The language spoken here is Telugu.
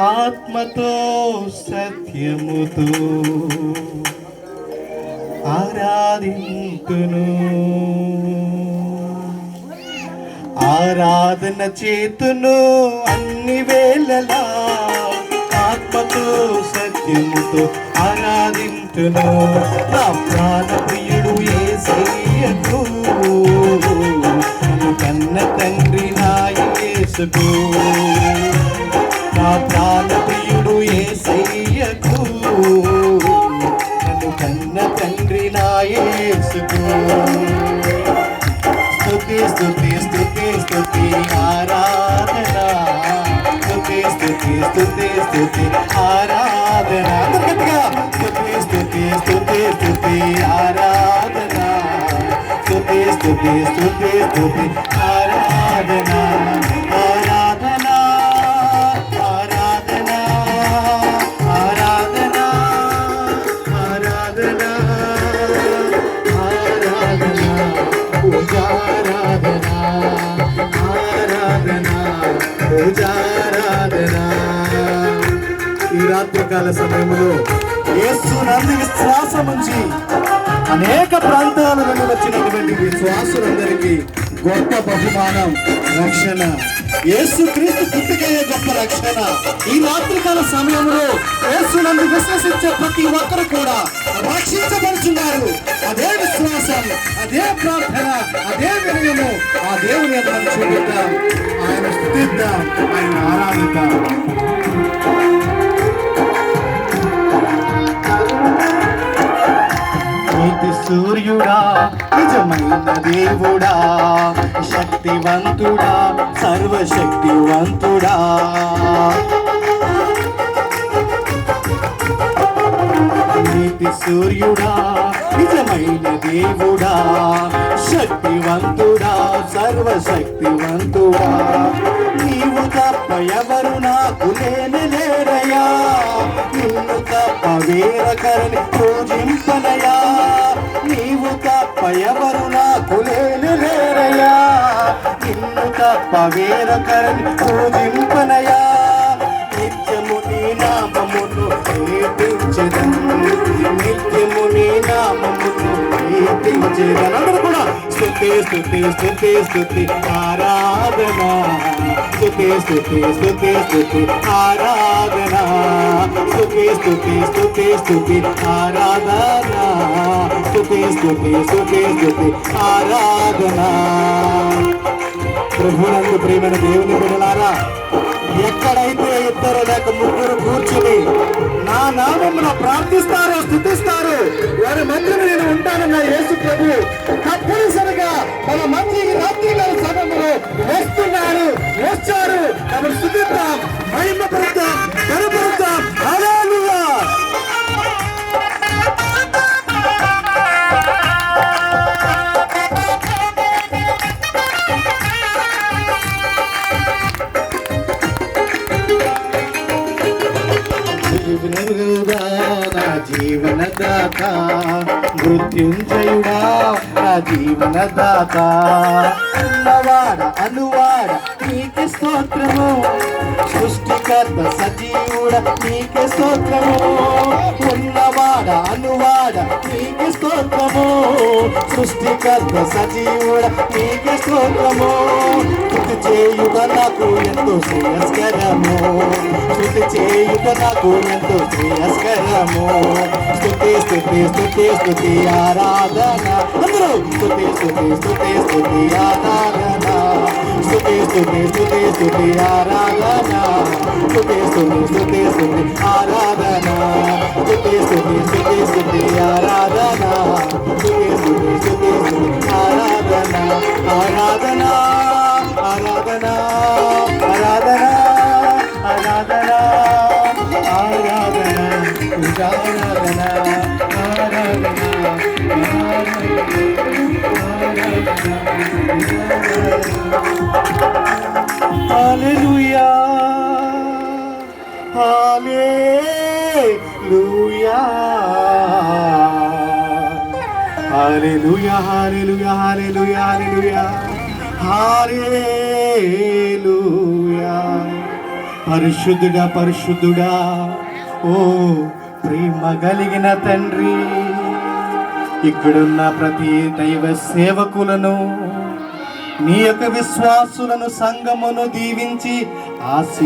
ఆత్మతో సత్యముతో ఆరాధింతును. ఆరాధన చేతును అన్ని వేళలా ఆత్మతో సత్యముతో ఆరాధింతును. నా ప్రాణ ప్రియుడు యేసయ్యకు కన్న తండ్రి నా యేసుకు. నా ప్రాణ ప్రియుడు యేసయ్యకు కన్న తండ్రి నా యేసుకు. స్తుతి స్తుతి స్తుతి స్తుతి ఆరాధన, స్తుతి స్తుతి స్తుతి స్తుతి ఆరాధన. స్తుతి స్తుతి స్తుతి స్తుతి ఆరాధన, స్తుతి స్తుతి స్తుతి స్తుతి ఆరాధన. ఆరాధన ఆరాధన ఆరాధన ఆరాధన ఆరాధన పూజారాధన ఆరాధన పూజారాధన. ఈ రాత్రికాల సమయంలో యేసునందు విశ్వాసం ఉంచి అనేక ప్రాంతాల నుండి వచ్చినటువంటి విశ్వాసులందరికీ గొప్ప బహుమానం రక్షణ. యేసుక్రీస్తు పుట్టుకయే గొప్ప రక్షణ. ఈ రాత్రికాల సమయంలో యేసునందు విశ్వసించే ప్రతి ఒక్కరు కూడా రక్షించబడుతున్నారు. అదే విశ్వాసం, అదే ప్రార్థన, అదే వినయము ఆ దేవుని ఎదురు చూపిద్దాం, ఆయన స్తుతిద్దాం, ఆయన ఆరాధిద్దాం. నీతి సూర్యుడా, నిజమైన దేవుడా, శక్తివంతుడా, సర్వశక్తివంతుడా. నీతి సూర్యుడా, నిజమైన దేవుడా, శక్తివంతుడా, సర్వశక్తివంతుడా. నీవు తప్ప ఎవరు నాకు లేరయ్యా, నిన్ను తప్ప వేరొకరిని పూజింపనయా. నీవు తప్ప ఎవరు నాకు లేరయ్యా, నిన్ను తప్ప వేరొకరిని పూజింపనయా. నిత్యము నీ నామమును కీర్తించెదను, నిత్యము నీ నామమును కీర్తించెదను. అందరూ కూడా స్తుతి స్తుతి స్తుతి స్తుతి ఆరాధన, స్తుతి స్తుతి స్తుతి స్తుతి ఆరాధన, స్తుతి స్తుతి స్తుతి స్తుతి ఆరాధన, స్తుతి స్తుతి స్తుతి స్తుతి ఆరాధన. ప్రభునందు ప్రియమైన దేవుని బిడ్డలారా, ఎక్కడైతే ఇద్దరు లేక ముగ్గురు కూర్చుని నా నామమున ప్రార్థిస్తారో స్తుతిస్తారో వారి మధ్యలో నేను ఉంటానన్న యేసు ప్రభు తప్పనిసరిగా మన మధ్యకి రాత్రికాల సమయంలో వస్తున్నారు, వచ్చారు. కాబట్టి స్తుతిద్దాం, మహిమపరుద్దాం, కనపరుద్దాం. హల్లెలూయా. నా జీవనదాత, మృత్యుంజయుడా నా జీవనదాత. ఉన్నవాడ అనువాడ నీకే స్తోత్రము, సృష్టికర్త సజీవుడ నీకే స్తోత్రము. ఉన్నవాడ అనువాడ నీకే స్తోత్రము, సృష్టికర్త సజీవుడ నీకే స్తోత్రము. స్తుతి చేయుట నాకు ఎంతో శ్రేయస్కరము, స్తుతి చేయుట నాకు ఎంతో శ్రేయస్కరము. స్తుతి స్తుతి స్తుతి స్తుతి ఆరాధన. అందరూ స్తుతి స్తుతి స్తుతి స్తుతి ఆరాధన, స్తుతి స్తుతి స్తుతి స్తుతి ఆరాధన, స్తుతి స్తుతి స్తుతి స్తుతి ఆరాధన, స్తుతి స్తుతి స్తుతి స్తుతి ఆరాధన, స్తుతి స్తుతి స్తుతి స్తుతి ఆరాధన. ఆరాధన ఆరాధన ఆరాధన ఆరాధన ఆరాధన పూజారాధన ఆరాధన హల్లెలూయా హల్లెలూయా హల్లెలూయా హల్లెలూయా హల్లెలూయా హల్లెలూయా హల్లెలూయా పరిశుద్ధుడా పరిశుద్ధుడా ఓ ప్రేమ కలిగిన తండ్రి, ఇక్కడున్న ప్రతి దైవ సేవకులను, నీ యొక్క విశ్వాసులను, సంఘమును దీవించి